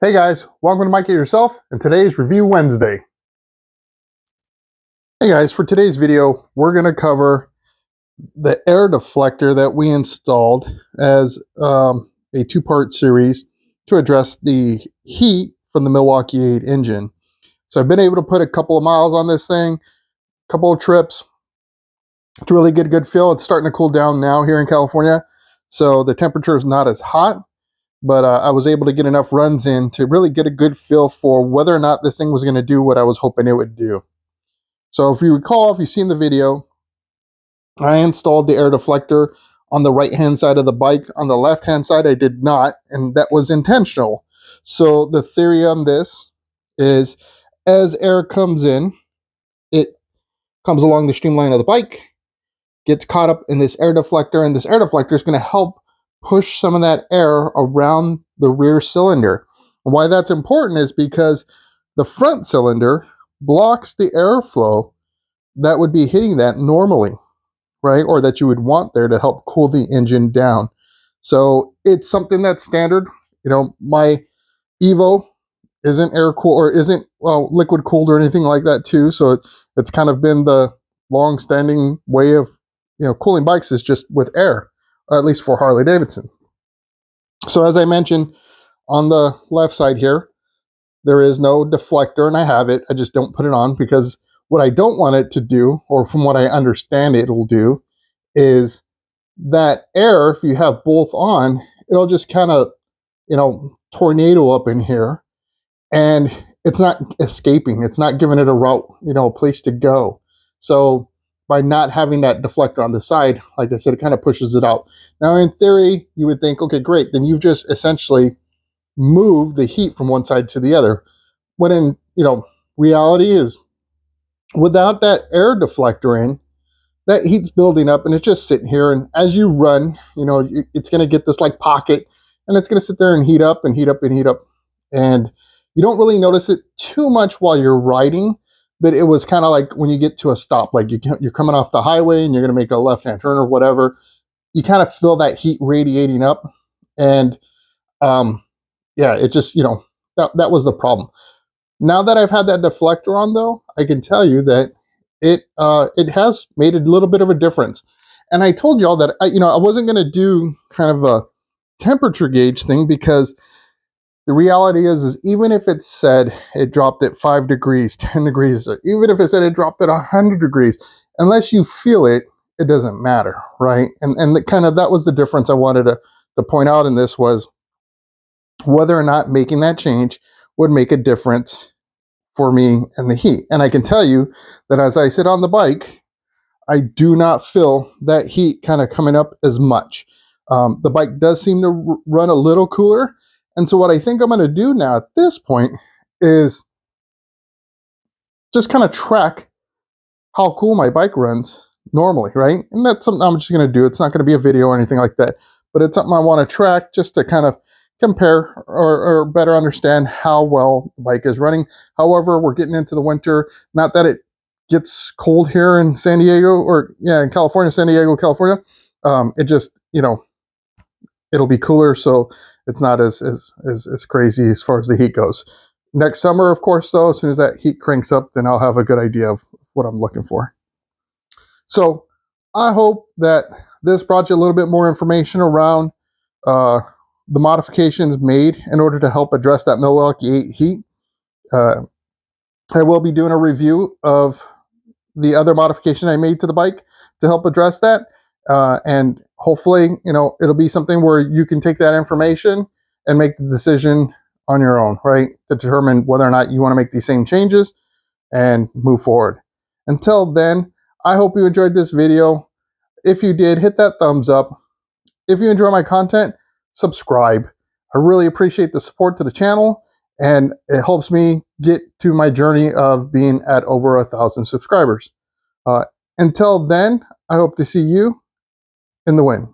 Hey guys, welcome to Mike It Yourself and today's Review Wednesday. Hey guys, for today's video, we're going to cover the air deflector that we installed as a two-part series to address the heat from the Milwaukee 8 engine. So I've been able to put a couple of miles on this thing, a couple of trips to really get a good feel. It's starting to cool down now here in California, so the temperature is not as hot. But I was able to get enough runs in to really get a good feel for whether or not this thing was going to do what I was hoping it would do. So if you recall, if you've seen the video, I installed the air deflector on the right-hand side of the bike. On the left-hand side, I did not, and that was intentional. So the theory on this is as air comes in, it comes along the streamline of the bike, gets caught up in this air deflector, and this air deflector is going to help push some of that air around the rear cylinder. And why that's important is because the front cylinder blocks the airflow that would be hitting that normally, right? Or that you would want there to help cool the engine down. So it's something that's standard. You know, my Evo isn't air cooled or isn't, well, liquid cooled or anything like that too. So it's kind of been the long-standing way of, cooling bikes is just with air, at least for Harley Davidson. So as I mentioned, on the left side here, there is no deflector, and I have it. I just don't put it on because what I don't want it to do, or from what I understand it will do, is that air, if you have both on, it'll just kind of, tornado up in here, and it's not escaping. It's not giving it a route, a place to go. So by not having that deflector on the side, like I said, it kind of pushes it out. Now, in theory, you would think, okay, great, then you've just essentially moved the heat from one side to the other. When in, reality is without that air deflector in, that heat's building up and it's just sitting here. And as you run, it's going to get this like pocket and it's going to sit there and heat up and heat up and heat up. And you don't really notice it too much while you're riding. But it was kind of like when you get to a stop, like you're coming off the highway and you're going to make a left-hand turn or whatever, you kind of feel that heat radiating up. And yeah, it just, that was the problem. Now that I've had that deflector on, though, I can tell you that it has made a little bit of a difference. And I told y'all that, I wasn't going to do kind of a temperature gauge thing because the reality is even if it said it dropped at 5 degrees, 10 degrees, even if it said it dropped at 100 degrees, unless you feel it, it doesn't matter, right? And that was the difference I wanted to point out in this was whether or not making that change would make a difference for me and the heat. And I can tell you that as I sit on the bike, I do not feel that heat kind of coming up as much. The bike does seem to run a little cooler. And so what I think I'm going to do now at this point is just kind of track how cool my bike runs normally, right? And that's something I'm just going to do. It's not going to be a video or anything like that, but it's something I want to track just to kind of compare or better understand how well the bike is running. However, we're getting into the winter. Not that it gets cold here in San Diego or in California, San Diego, California. It just, it'll be cooler, so it's not as crazy as far as the heat goes. Next summer, of course, though, as soon as that heat cranks up, then I'll have a good idea of what I'm looking for. So I hope that this brought you a little bit more information around the modifications made in order to help address that Milwaukee 8 heat. I will be doing a review of the other modification I made to the bike to help address that. And hopefully, it'll be something where you can take that information and make the decision on your own, right? To determine whether or not you want to make these same changes and move forward. Until then, I hope you enjoyed this video. If you did, hit that thumbs up. If you enjoy my content, subscribe. I really appreciate the support to the channel, and it helps me get to my journey of being at over 1,000 subscribers. Until then, I hope to see you in the win.